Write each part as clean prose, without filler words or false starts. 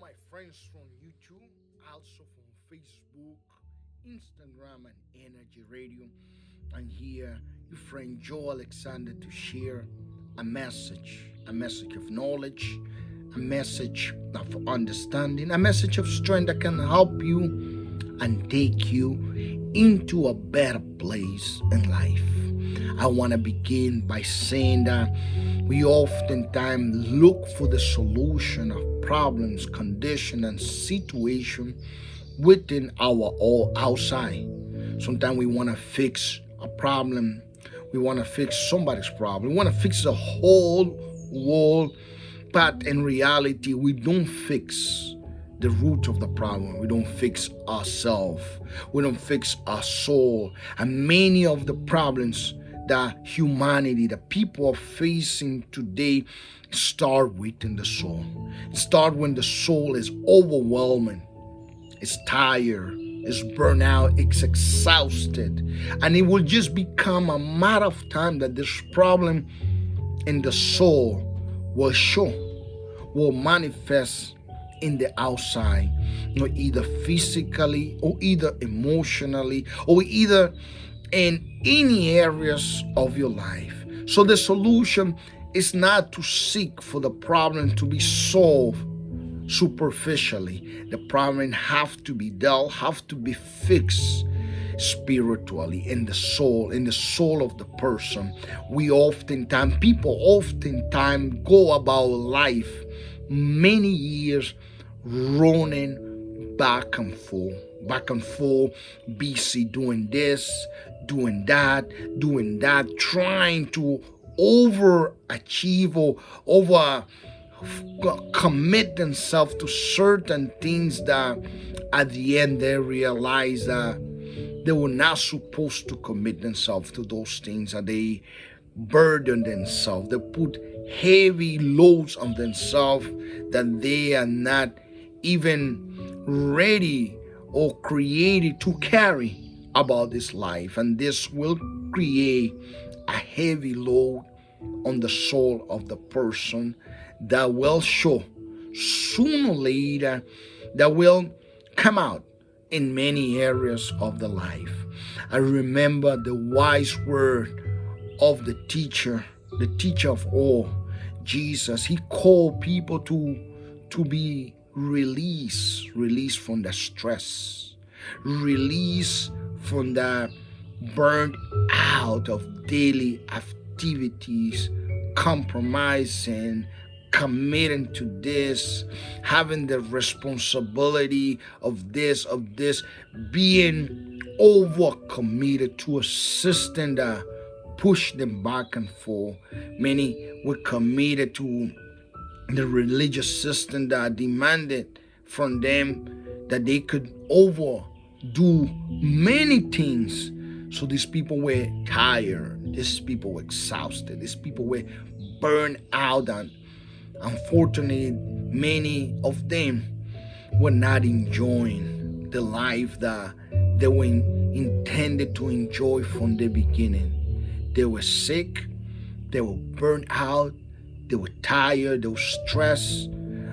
my friends from YouTube, also from Facebook, Instagram, and Energy Radio. And here, your friend Joe Alexander to share a message of knowledge, a message of understanding, a message of strength that can help you and take you into a better place in life. I want to begin by saying that we oftentimes look for the solution of problems, condition, and situation within our all outside. Sometimes we want to fix a problem. We want to fix somebody's problem. We want to fix the whole world. But in reality, we don't fix the root of the problem. We don't fix ourselves. We don't fix our soul. And many of the problems that humanity, the people are facing today, start within the soul. Start when the soul is overwhelming, it's tired, it's burnt out, it's exhausted. And it will just become a matter of time that this problem in the soul will show, will manifest in the outside, either physically or either emotionally or either in any areas of your life. So the solution is not to seek for the problem to be solved superficially. The problem have to be dealt, have to be fixed spiritually in the soul of the person. People oftentimes go about life many years running back and forth, busy doing this, doing that, trying to overachieve or over commit themselves to certain things that at the end they realize that they were not supposed to commit themselves to those things, and they burden themselves. They put heavy loads on themselves that they are not even ready or created to carry about this life. And this will create a heavy load on the soul of the person that will show sooner or later, that will come out in many areas of the life. I remember the wise word of the teacher of all, Jesus. He called people to be released from the stress, release from the burned out of daily activities, compromising, committing to this, having the responsibility of this, being over committed to a system that push them back and forth. Many were committed to the religious system that demanded from them that they could overdo many things. So these people were tired, these people were exhausted, these people were burned out, and unfortunately many of them were not enjoying the life that they were intended to enjoy from the beginning. They were sick, they were burned out, they were tired, they were stressed.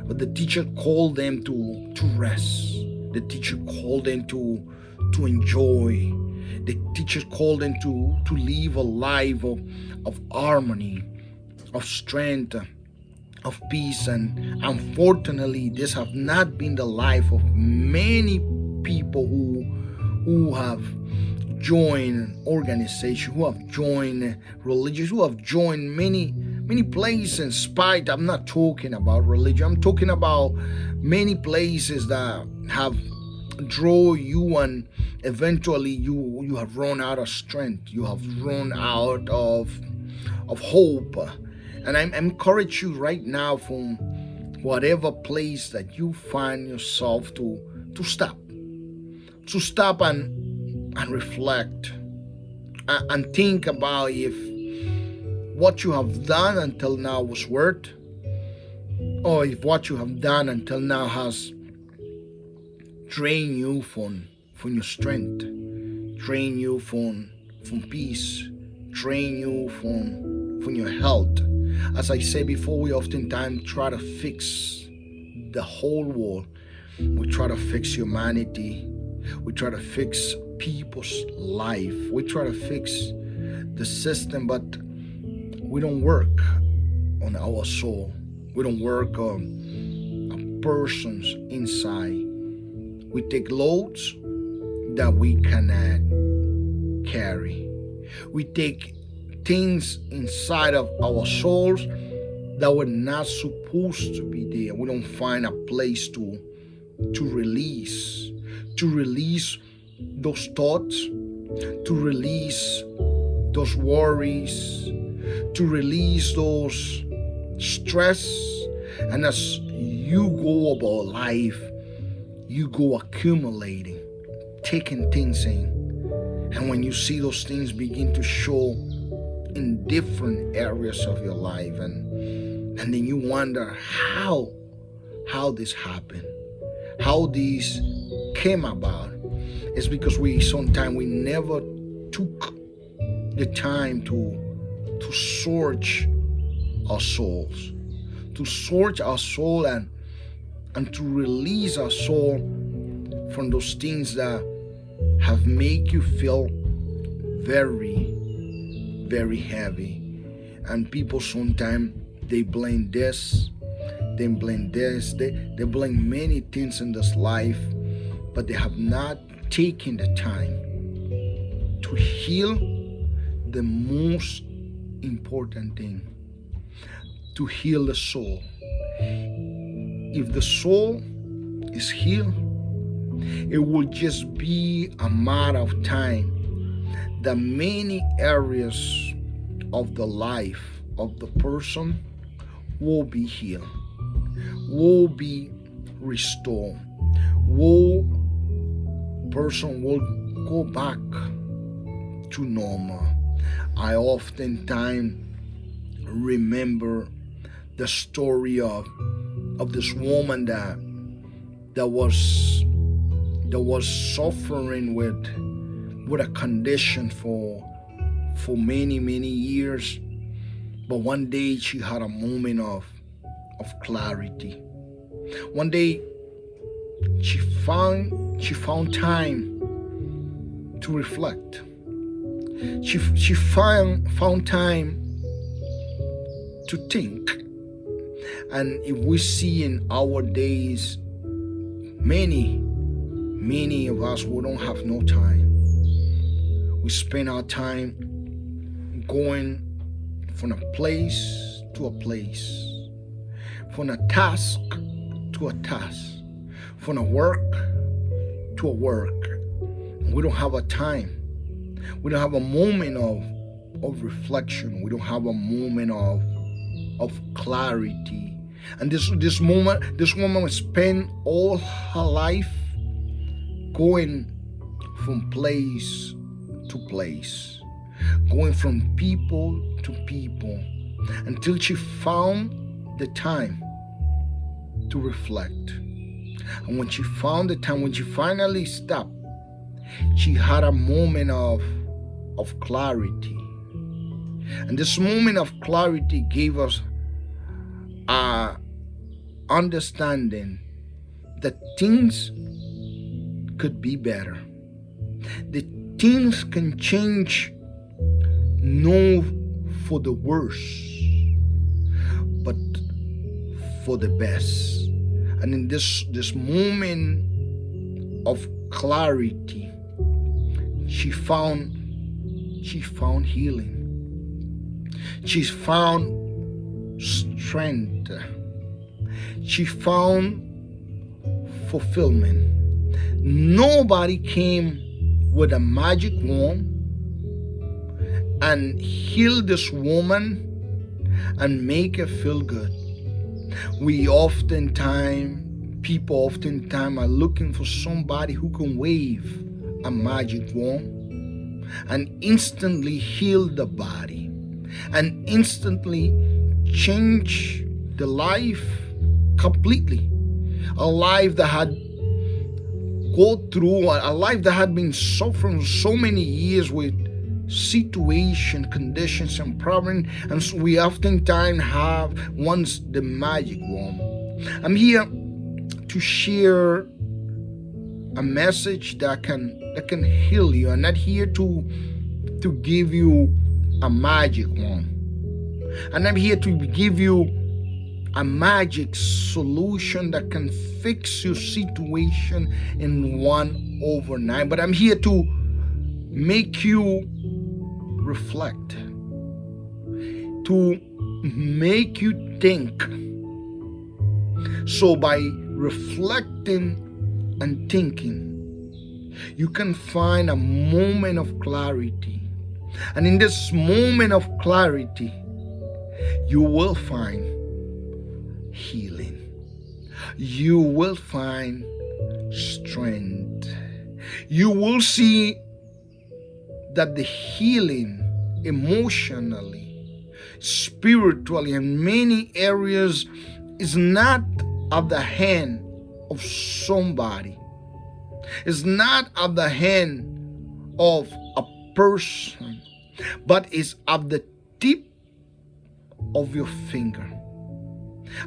But the teacher called them to rest. The teacher called them to enjoy. The teacher called them to live a life of harmony, of strength, of peace. And unfortunately, this have not been the life of many people who have joined organizations, who have joined religions, who have joined many places in spite. I'm not talking about religion. I'm talking about many places that have draw you, and eventually you have run out of strength. You have run out of hope. And I encourage you right now, from whatever place that you find yourself, to stop and reflect and think about if what you have done until now was worth, or if what you have done until now has drained you from your strength, drain you from peace, drain you from your health. As I said before, we oftentimes try to fix the whole world. We try to fix humanity. We try to fix people's life. We try to fix the system, but we don't work on our soul. We don't work on a person's inside. We take loads that we cannot carry. We take things inside of our souls that were not supposed to be there. We don't find a place to release those thoughts, to release those worries, to release those stress. And as you go about life, you go accumulating, taking things in. And when you see those things begin to show in different areas of your life, and then you wonder how this happened, how this came about. It's because we never took the time to search our souls, and to release our soul from those things that have made you feel very, very heavy. And people sometimes they blame this, they blame many things in this life, but they have not taken the time to heal the most important thing, to heal the soul. If the soul is healed, it will just be a matter of time that many areas of the life of the person will be healed, will be restored, person will go back to normal. I oftentimes remember the story of this woman that was suffering with a condition for many years, but one day she had a moment of clarity. One day she found time to reflect. She found time to think. And if we see in our days, many of us, we don't have no time. We spend our time going from a place to a place, from a task to a task, from a work to a work. We don't have a time. We don't have a moment of reflection. We don't have a moment of clarity. And this woman will spend all her life going from place to place, going from people to people, until she found the time to reflect. And when she found the time, when she finally stopped, she had a moment of clarity. And this moment of clarity gave us a understanding that things could be better. That things can change, not for the worse, but for the best. And in this moment of clarity, she found healing. She found strength. She found fulfillment. Nobody came with a magic wand and healed this woman and make her feel good. People oftentimes are looking for somebody who can wave a magic wand and instantly heal the body and instantly change the life completely. A life that had been suffering so many years with situation, conditions, and problems, and so we oftentimes have once the magic wand. I'm here to share a message that can heal you. I'm not here to give you a magic one. And I'm here to give you a magic solution that can fix your situation in one overnight. But I'm here to make you reflect, to make you think. So by reflecting and thinking, you can find a moment of clarity. And in this moment of clarity, you will find healing. You will find strength. You will see that the healing emotionally, spiritually, in many areas is not of the hand of somebody. It's not of the hand of a person, but is of the tip of your finger.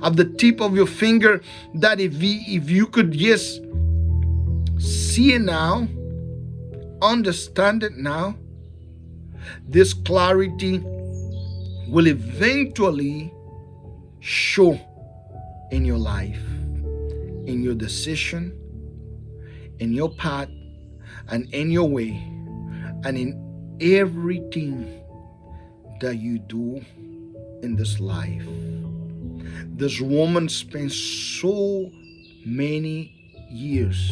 Of the tip of your finger, that if you could just see it now, understand it now, this clarity will eventually show in your life, in your decision, in your path, and in your way, and in everything that you do in this life. This woman spent so many years,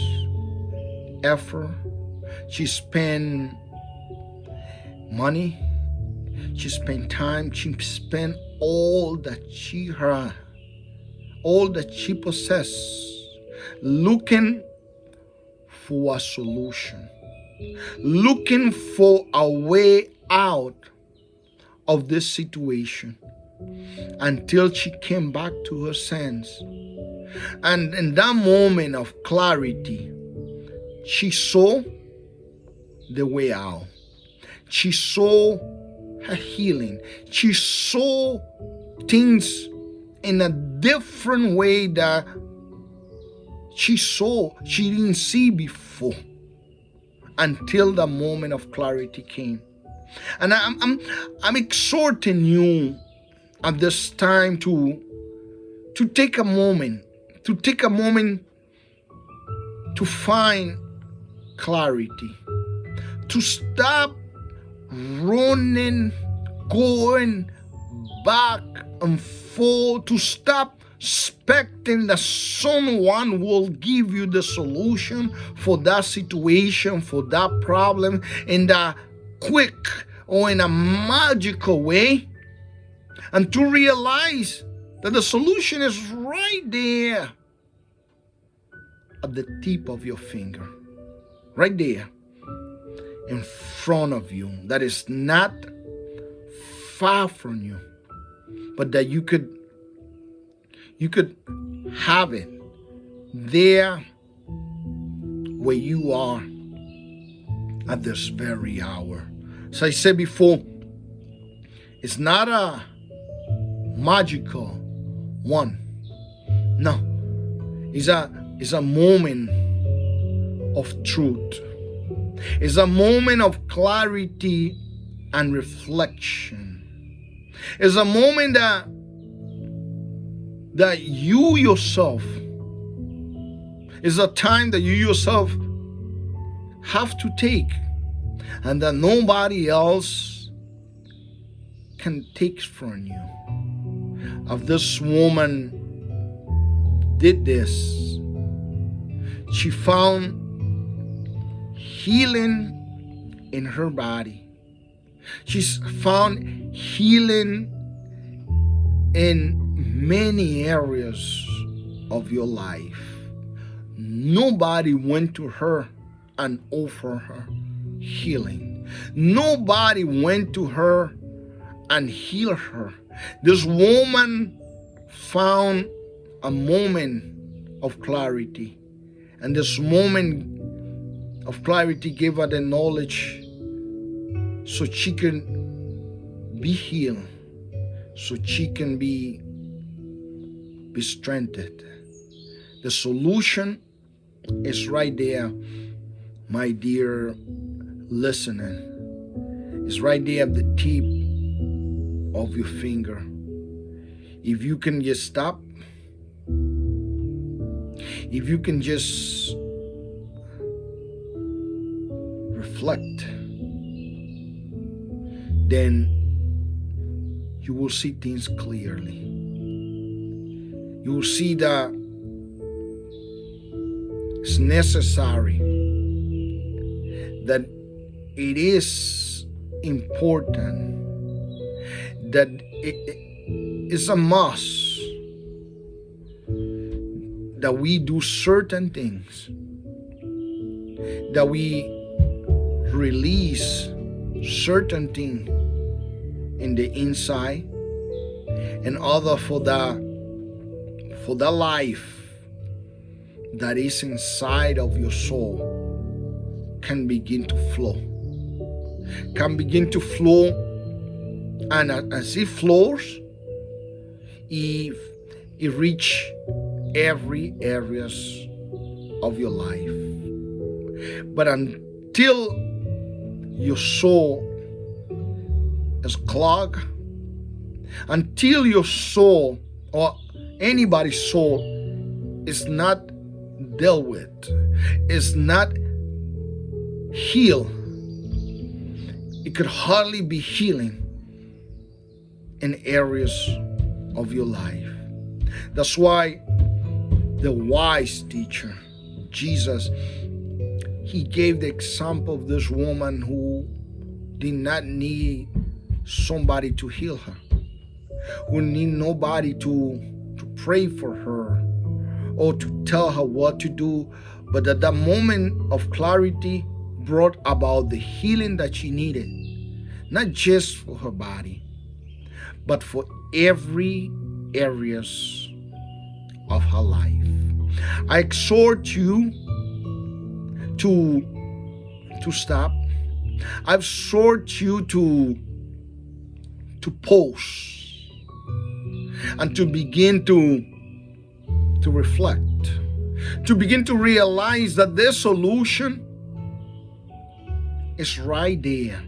effort. She spent money. She spent time. She spent all that she had, all that she possessed, looking for a solution, looking for a way out of this situation, until she came back to her sense. And in that moment of clarity, she saw the way out. She saw her healing. She saw things in a different way that she didn't see before, until the moment of clarity came. And I'm exhorting you at this time to take a moment, to find clarity, to stop running, going back and forth, to stop expecting that someone will give you the solution for that situation, for that problem, in a quick or in a magical way, and to realize that the solution is right there at the tip of your finger, right there in front of you, that is not far from you, but that you could have it there where you are at this very hour. So I said before, it's not a magical one. No, it's a moment of truth. It's a moment of clarity and reflection. It's a moment that you yourself, is a time that you yourself have to take, and that nobody else can take from you. Of this woman did this. She found healing in her body. She's found healing in many areas of your life. Nobody went to her and offered her healing. Nobody went to her and healed her. This woman found a moment of clarity, and this moment of clarity gave her the knowledge so she can be healed, so she can be strengthened. The solution is right there, my dear listener. It's right there at the tip of your finger. If you can just stop, if you can just reflect, then you will see things clearly. You will see that it's necessary, that it is important, that it is a must that we do certain things, that we release certain things in the inside, in order for the life that is inside of your soul can begin to flow. And as it flows, it reach every areas of your life. But until your soul is clogged, until your soul or anybody's soul is not dealt with, is not healed, it could hardly be healing in areas of your life. That's why the wise teacher, Jesus, he gave the example of this woman who did not need somebody to heal her, who need nobody to pray for her or to tell her what to do, but at that moment of clarity brought about the healing that she needed, not just for her body, but for every areas of her life. I exhort you to stop. I exhort you to pause and to begin to reflect, to begin to realize that the solution is right there,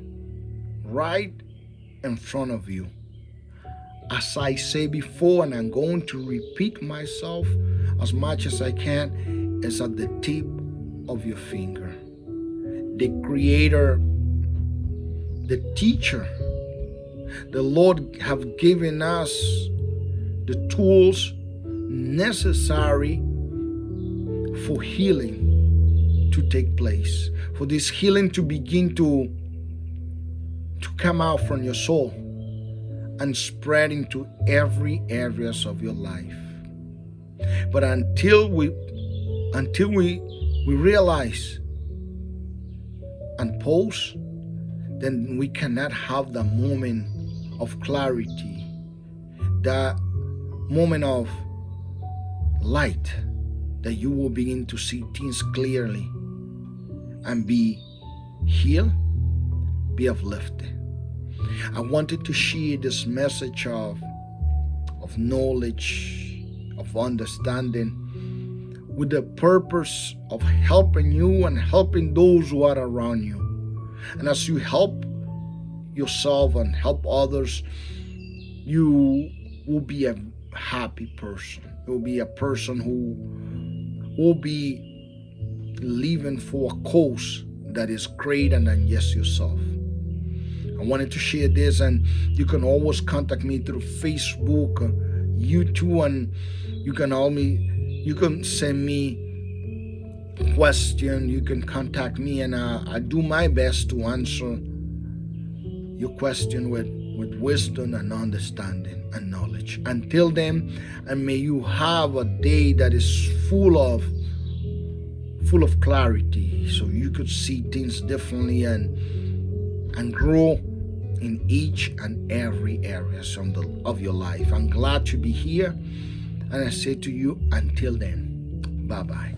right in front of you. As I say before, and I'm going to repeat myself as much as I can, is at the tip of your finger. The Creator, the Teacher, the Lord have given us the tools necessary for healing to take place, for this healing to begin to come out from your soul and spread into every areas of your life. But until we realize and pause, then we cannot have the moment of clarity, the moment of light, that you will begin to see things clearly and be healed, be uplifted. I wanted to share this message of knowledge, of understanding, with the purpose of helping you and helping those who are around you. And as you help yourself and help others, you will be a happy person. You will be a person who will be living for a cause that is greater than just yourself. I wanted to share this, and you can always contact me through Facebook, YouTube, and you can send me question. You can contact me, and I do my best to answer your question with wisdom and understanding and knowledge. Until then, and may you have a day that is full of clarity, so you could see things differently and grow in each and every area of your life. I'm glad to be here, and I say to you, until then, bye-bye.